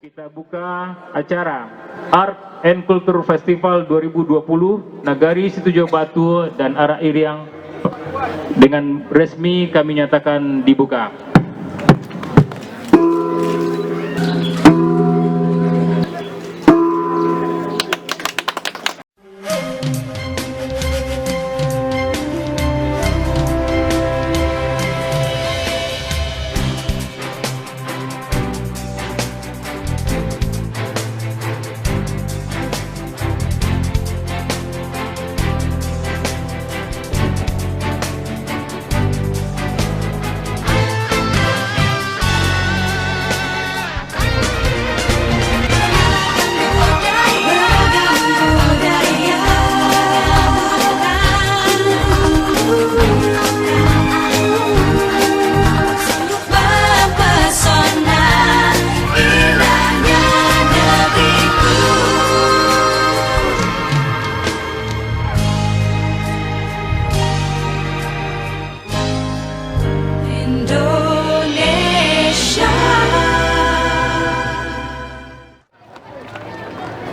Kita buka acara Art and Culture Festival 2020 Nagari Situjo Batu dan Arak Iriang dengan resmi kami nyatakan dibuka.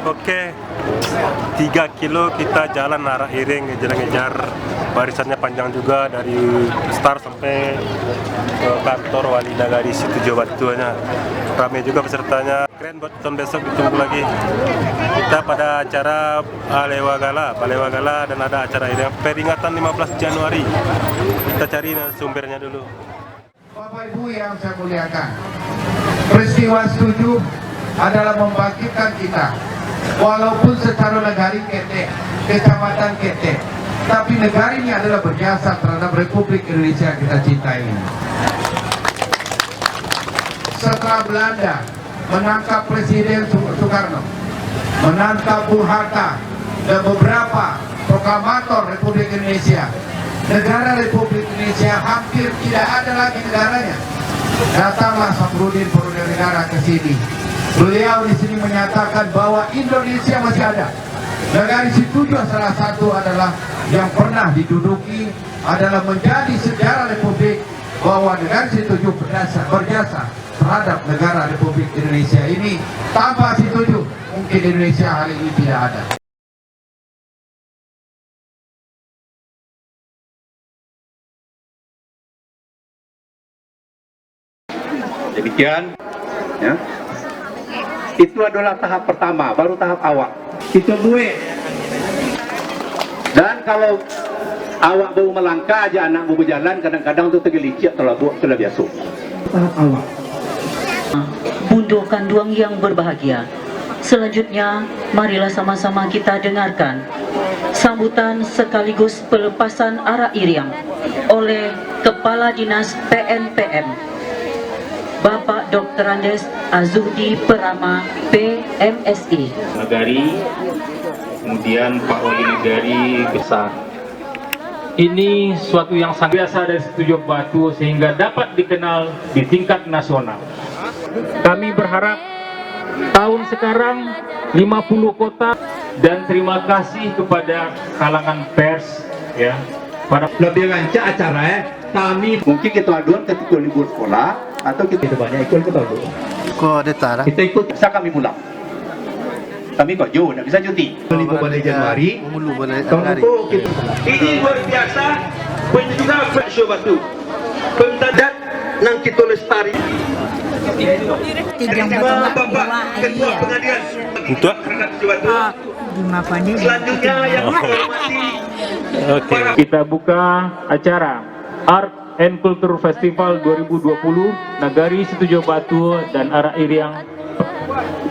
Oke, 3 kilo kita jalan arah Iring, ngejar-ngejar. Barisannya panjang juga dari start sampai ke kantor Wali Nagari Situjo Batunya. Ramai juga pesertanya. Keren buat tahun besok, ditunggu lagi. Kita pada acara Balewa Gala dan ada acara Iring peringatan 15 Januari. Kita cari sumbernya dulu. Bapak Ibu yang saya muliakan, peristiwa 7 adalah membangkitkan kita. Walaupun secara negari ketek, kecamatan ketek, tapi negara ini adalah berjasa terhadap Republik Indonesia yang kita cintai ini. Setelah Belanda menangkap Presiden Soekarno, menangkap Bung Hatta dan beberapa proklamator Republik Indonesia, negara Republik Indonesia hampir tidak ada lagi negaranya. Datanglah Safruddin Purwonegara ke sini. Beliau di sini menyatakan bahwa Indonesia masih ada. Negara Situjo salah satu adalah yang pernah diduduki, adalah menjadi sejarah Republik bahwa negara Situjo berjasa terhadap negara Republik Indonesia ini. Tanpa Situjo mungkin Indonesia hari ini tidak ada. Demikian ya. Itu adalah tahap pertama, baru tahap awal. Itu gue. Dan kalau awak baru melangkah aja, anak mau berjalan, kadang-kadang itu tergelincir atau biasa. Tahap awal. Untuk kanduang yang berbahagia, selanjutnya marilah sama-sama kita dengarkan sambutan sekaligus pelepasan arak iriang oleh Kepala Dinas PNPM Bapak Dr. Andes Azudi Perama, PMSI. Nagari, kemudian Pak Wali Nagari besar. Ini suatu yang sangat biasa dari Situjo Batu sehingga dapat dikenal di tingkat nasional. Kami berharap tahun sekarang 50 kota dan terima kasih kepada kalangan pers ya. Para Lebih lancar acara ya. Kami mungkin kita aduan ketika libur sekolah atau kita banyak ikut aduan. Kok ada tarah? Kita ikut bisa kami pulang. Kami kok jauh, tidak bisa cuti. Libur pada Januari. Tahun itu kita. Ini luar biasa. Punya juga Flat Show Batu. Pemtadat nang kita lestari. Bapak Ketua Pengadilan. Untuk Selanjutnya yang menghormati. Kita buka acara Art and Culture Festival 2020 Nagari Situjo Batu dan Arak Iriang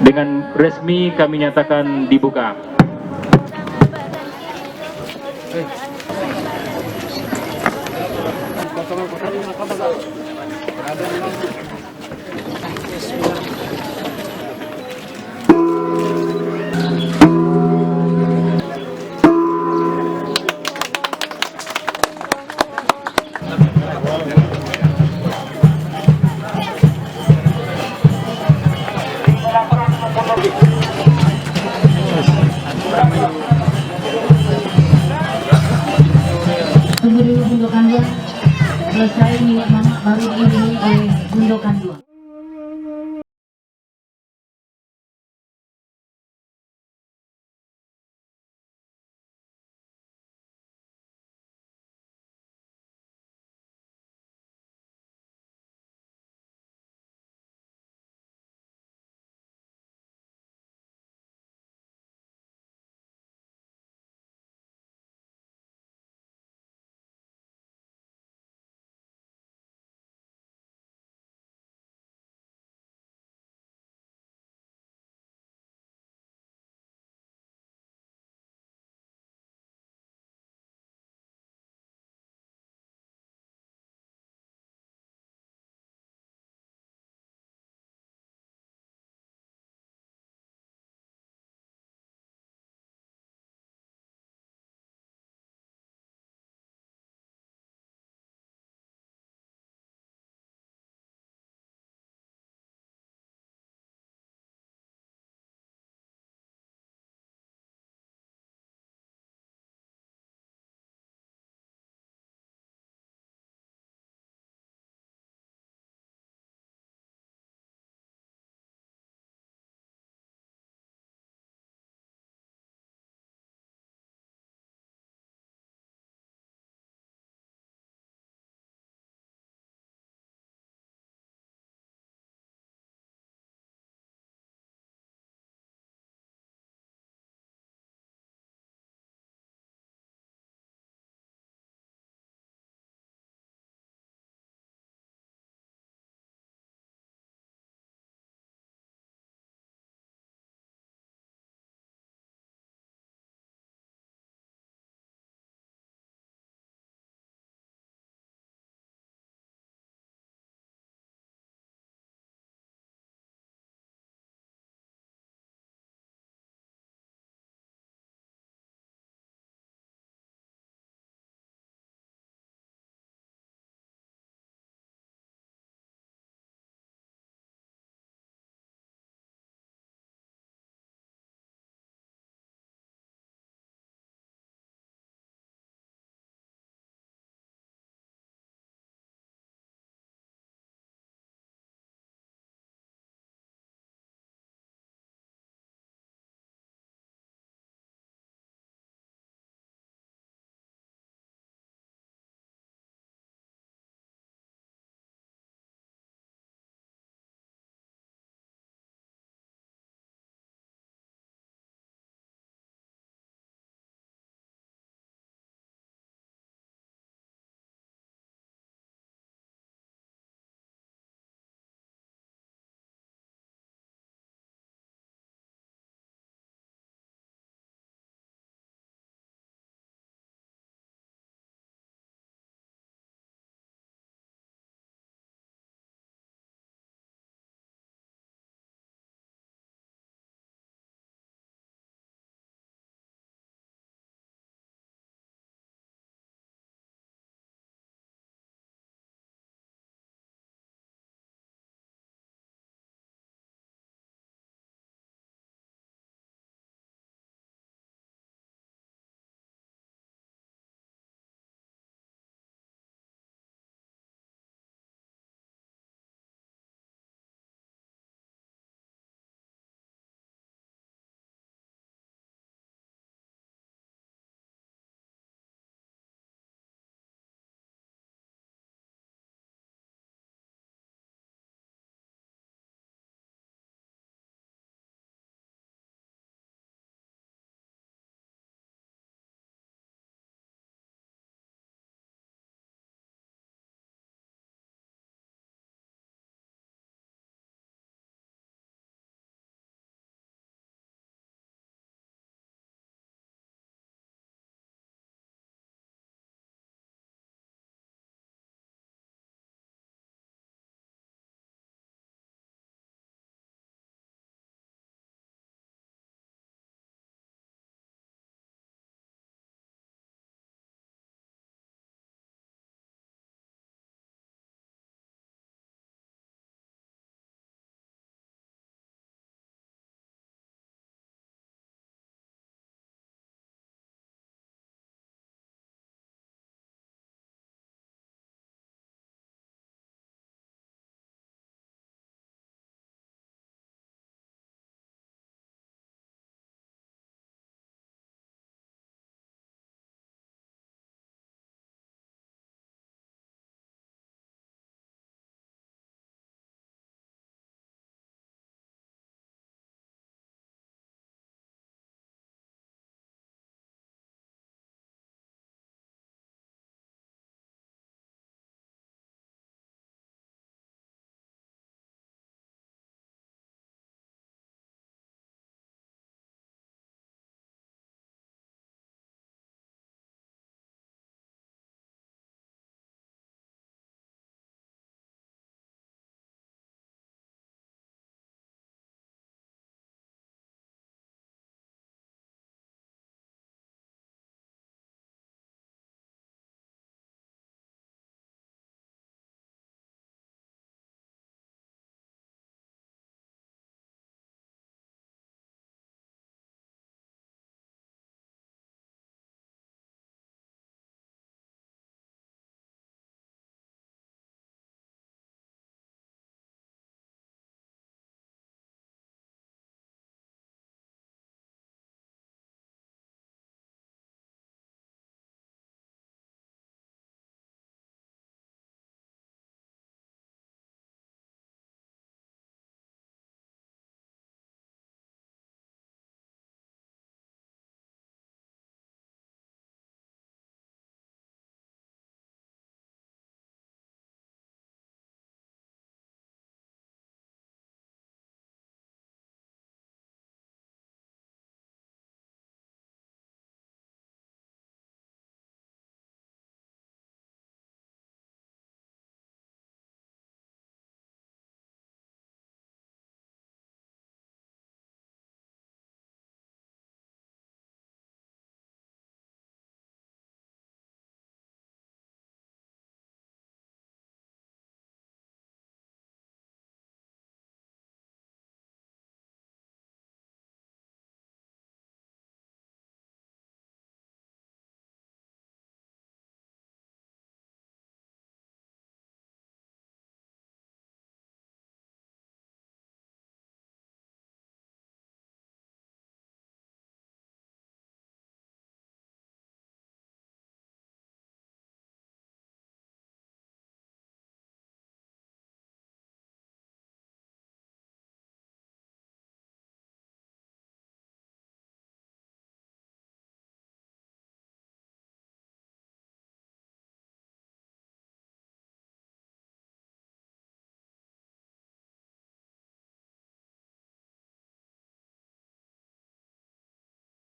dengan resmi kami nyatakan dibuka. Tunggu dulu gundukan dua. Selesai milik mama baru diiringi oleh gundukan dua.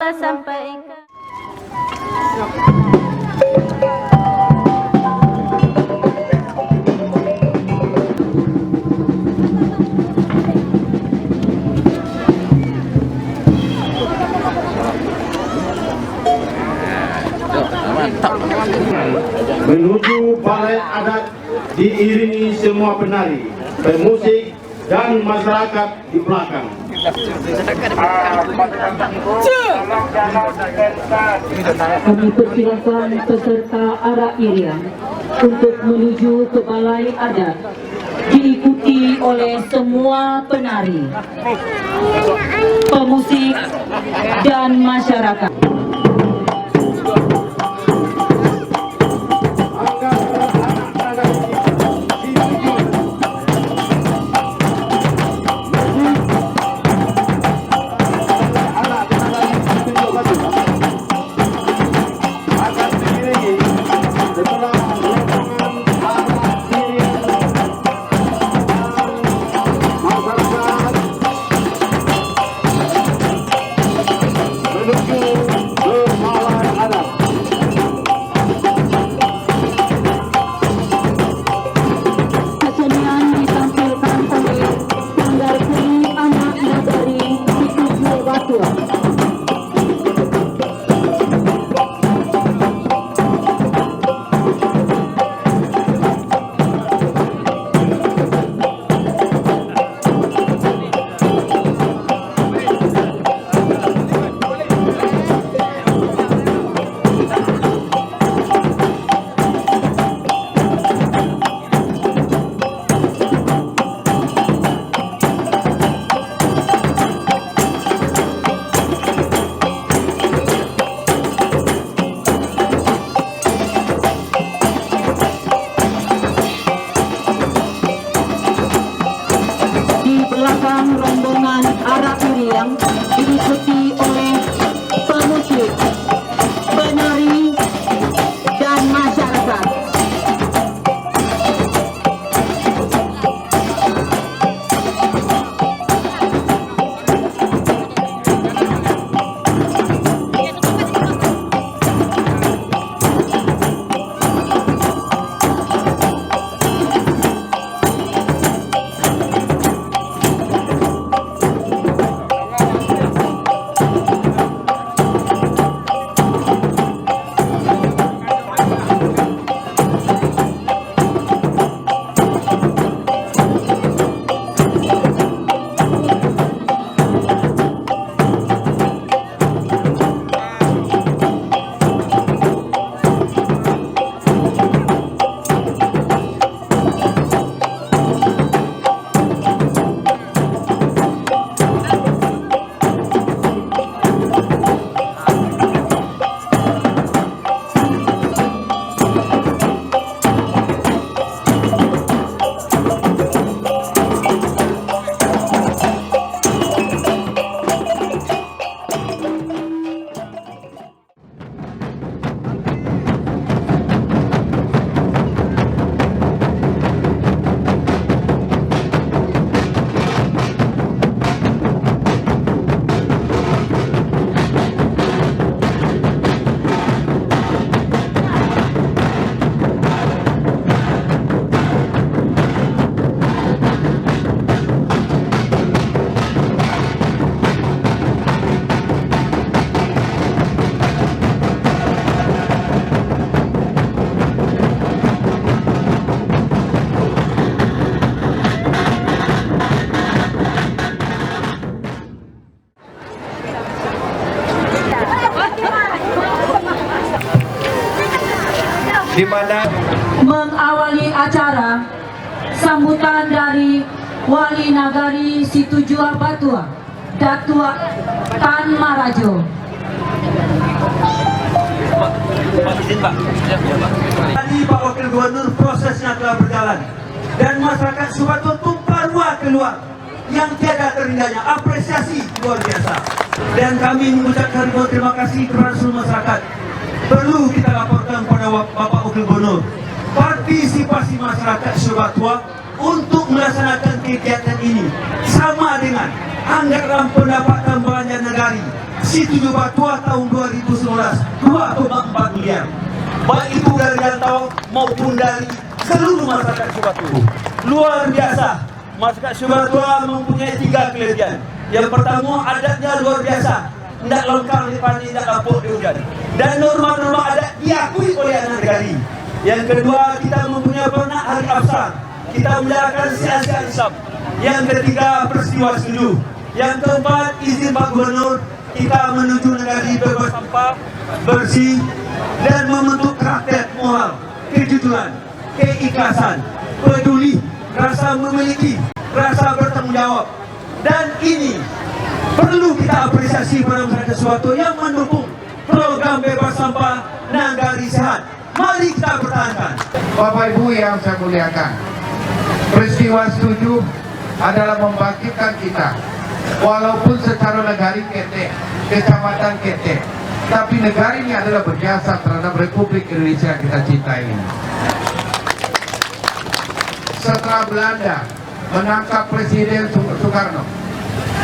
sampaikan. Menuju balai adat diiringi semua penari, pemusik dan masyarakat di belakang. Kami persilakan peserta arak irian untuk menuju ke balai adat, diikuti oleh semua penari, pemusik, dan masyarakat. Rombongan arak irian diikuti oleh pemusik, penari, dan masyarakat. di mana Mengawali acara, sambutan dari Wali Nagari Situjua Batua, Datuk Tan Marajo. tadi Pak Wakil Gubernur, prosesnya telah berjalan dan masyarakat Subatua tumpah ruah keluar yang tiada terhingganya, apresiasi luar biasa. Dan kami mengucapkan terima kasih kepada seluruh masyarakat. Perlu kita laporkan pada Bapak Wakil Gubernur, partisipasi masyarakat Subatua untuk melaksanakan kegiatan ini sama dengan anggaran pendapatan belanja negara Situ Batua tahun 2019 2,4 miliar. Baik itu dari rantau maupun dari seluruh masyarakat Sibatua. Luar biasa. Masyarakat Sibatua mempunyai 3 kelebihan. Yang pertama, adatnya luar biasa. Tidak lengkap di pani, tidak kapok di hujan. Dan norma-norma adat diakui oleh anak negari. Yang kedua, kita mempunyai pernah hari Absar. Kita menjalankan siasat Islam. Yang ketiga, peristiwa setuju. Yang keempat, izin Pak Gubernur. Kita menuju negari bebas sampah, bersih, dan membentuk karakter moral, kejujuran, keikhlasan, peduli, rasa memiliki, rasa bertanggung jawab. Dan ini perlu kita apresiasi pada masyarakat Sibatua yang mendukung program bebas sampah Nagari Sehat. Mari kita pertahankan. Bapak Ibu yang saya muliakan, peristiwa setuju adalah membangkitkan kita. Walaupun secara negari ketek, kecamatan ketek, tapi negara ini adalah berjasa terhadap Republik Indonesia yang kita cintai ini. Setelah Belanda menangkap Presiden Soekarno,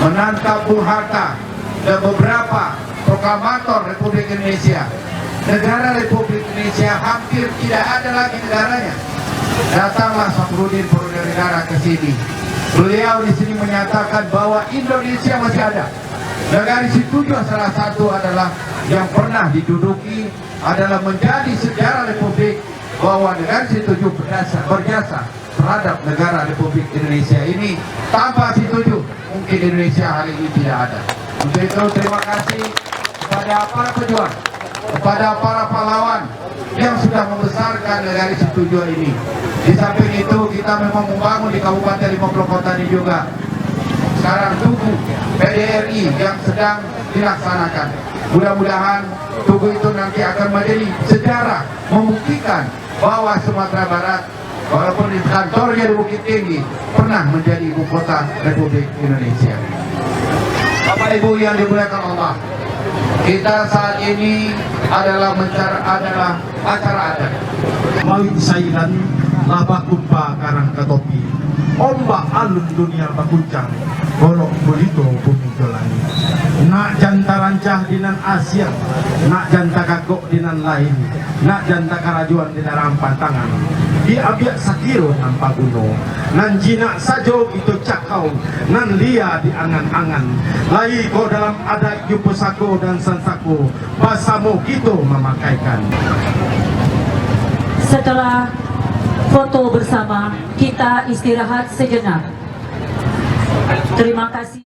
menangkap Bung Hatta, dan beberapa proklamator Republik Indonesia, negara Republik Indonesia hampir tidak ada lagi negaranya. Datanglah Safruddin Purwonegara ke sini. Beliau di sini menyatakan bahwa Indonesia masih ada. Negara Setuju salah satu adalah yang pernah diduduki, adalah menjadi sejarah Republik bahwa negara Setuju berjasa terhadap negara Republik Indonesia ini. Tanpa Setuju mungkin Indonesia hari ini tidak ada. Untuk itu terima kasih kepada para pejuang, kepada para pahlawan yang sudah membesarkan negara Setuju ini. Di samping itu kita memang membangun di Kabupaten 50 Kota ini juga. Sekarang Tugu PDRI yang sedang dilaksanakan. Mudah-mudahan Tugu itu nanti akan menjadi sejarah, membuktikan bahwa Sumatera Barat walaupun di kantornya di Bukit Tinggi pernah menjadi ibu kota Republik Indonesia. Bapak Ibu yang dimuliakan Allah, kita saat ini adalah acara adat. Mawi Sailan labah kumpa karang katopi, ombak alun dunia bakuncang, bolok bolito bumi jolani. Nak janta rancah dinan Asia, nak janta kagok dinan lain, nak janta karajuan dinan rampan tangan. Di abiak sakiro tanpa guno, nan jinak sajo itu cakau, nan lia di angan-angan. Lai ko dalam adat yupusako dan sansako, basamo gitu memakaikan. Setelah foto bersama, kita istirahat sejenak. Terima kasih.